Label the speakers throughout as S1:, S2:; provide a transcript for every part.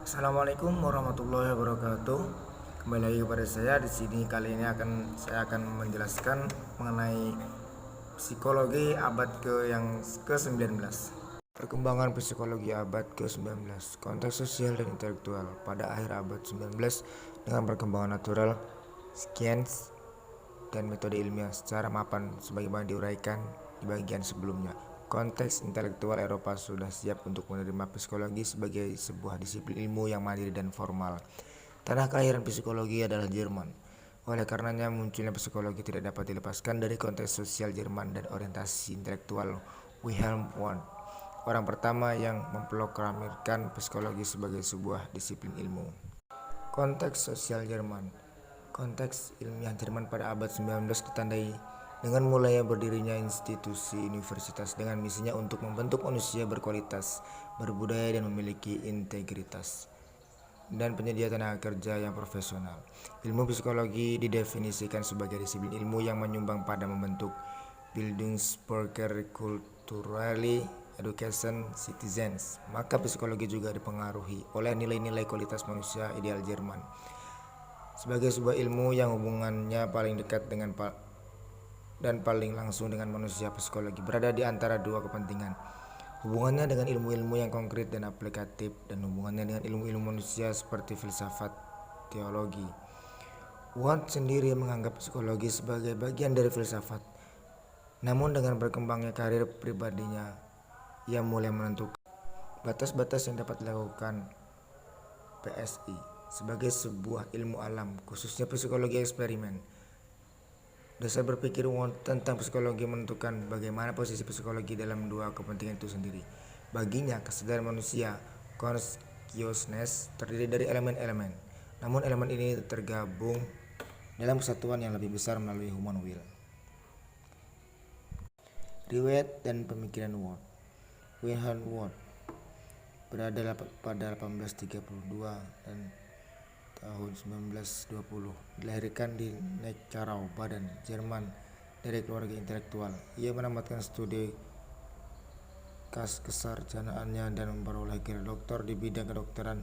S1: Assalamualaikum warahmatullahi wabarakatuh. Kembali lagi kepada saya di sini. Kali ini saya akan menjelaskan mengenai psikologi abad ke-19. Perkembangan psikologi abad ke-19, konteks sosial dan intelektual pada akhir abad 19 dengan perkembangan natural, science, dan metode ilmiah secara mapan sebagaimana diuraikan di bagian sebelumnya. Konteks intelektual Eropa sudah siap untuk menerima psikologi sebagai sebuah disiplin ilmu yang mandiri dan formal. Tanah kelahiran psikologi adalah Jerman. Oleh karenanya munculnya psikologi tidak dapat dilepaskan dari konteks sosial Jerman dan orientasi intelektual Wilhelm Wundt, orang pertama yang memproklamirkan psikologi sebagai sebuah disiplin ilmu. Konteks sosial Jerman. Konteks ilmiah Jerman pada abad 19 ditandai dengan mulai berdirinya institusi universitas dengan misinya untuk membentuk manusia berkualitas, berbudaya dan memiliki integritas, dan penyedia tenaga kerja yang profesional. Ilmu psikologi didefinisikan sebagai disiplin ilmu yang menyumbang pada membentuk Bildungsbürger culturally education citizens. Maka psikologi juga dipengaruhi oleh nilai-nilai kualitas manusia ideal Jerman sebagai sebuah ilmu yang hubungannya paling dekat dengan dan paling langsung dengan manusia. Psikologi berada di antara dua kepentingan, hubungannya dengan ilmu-ilmu yang konkret dan aplikatif, dan hubungannya dengan ilmu-ilmu manusia seperti filsafat, teologi. Wundt sendiri menganggap psikologi sebagai bagian dari filsafat. Namun dengan berkembangnya karir pribadinya, ia mulai menentukan batas-batas yang dapat dilakukan PSI sebagai sebuah ilmu alam, khususnya psikologi eksperimen. Dasar berpikir Wundt tentang psikologi menentukan bagaimana posisi psikologi dalam dua kepentingan itu sendiri. Baginya, kesadaran manusia, consciousness, terdiri dari elemen-elemen. Namun elemen ini tergabung dalam kesatuan yang lebih besar melalui human will. Riwayat dan pemikiran Wundt. Wilhelm Wundt berada pada 1832 dan tahun 1920. Dilahirkan di Neckarau, Baden, Jerman, dari keluarga intelektual. Ia menamatkan studi kesarjanaannya dan memperoleh gelar doktor di bidang kedokteran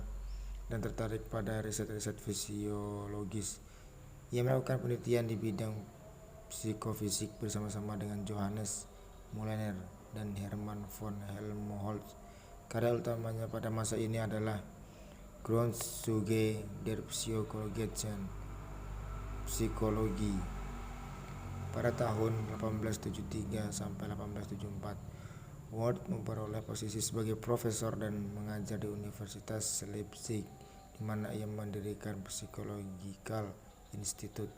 S1: dan tertarik pada riset-riset fisiologis. Ia melakukan penelitian di bidang psikofisik bersama-sama dengan Johannes Müller dan Hermann von Helmholtz. Karya utamanya pada masa ini adalah Grundzüge der Psychologischen Psikologie pada tahun 1873 sampai 1874. Wundt memperoleh posisi sebagai profesor dan mengajar di Universitas Leipzig, di mana ia mendirikan Psychological Institute.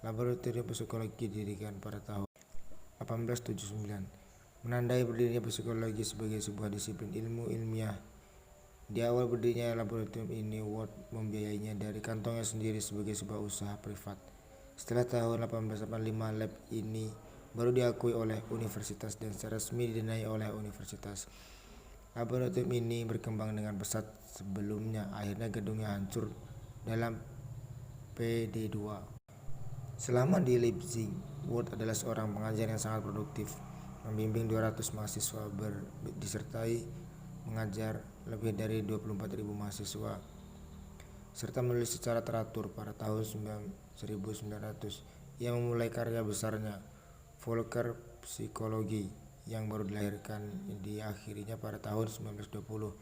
S1: Laboratorium psikologi didirikan pada tahun 1879, menandai berdirinya psikologi sebagai sebuah disiplin ilmu ilmiah. Di awal berdirinya laboratorium ini, Wundt membiayainya dari kantongnya sendiri sebagai sebuah usaha privat. Setelah tahun 1885, lab ini baru diakui oleh universitas dan secara resmi didanai oleh universitas. Laboratorium ini berkembang dengan pesat. Sebelumnya, akhirnya gedungnya hancur dalam PD2. Selama di Leipzig, Wundt adalah seorang pengajar yang sangat produktif, membimbing 200 mahasiswa disertai mengajar lebih dari 24.000 mahasiswa, serta menulis secara teratur. Pada tahun 1900, ia memulai karya besarnya, Volker Psikologi, yang baru dilahirkan diakhirinya pada tahun 1920,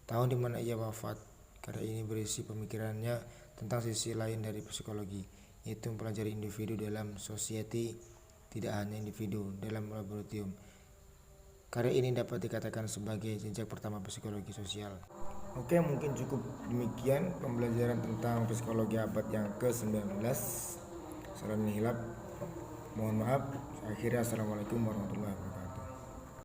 S1: tahun di mana ia wafat. Karya ini berisi pemikirannya tentang sisi lain dari psikologi, yaitu mempelajari individu dalam society, tidak hanya individu dalam laboratorium. Karya ini dapat dikatakan sebagai jejak pertama psikologi sosial. Oke, mungkin cukup demikian pembelajaran tentang psikologi abad yang ke-19. Salam nihilap. Mohon maaf. Akhirnya, assalamualaikum warahmatullahi wabarakatuh.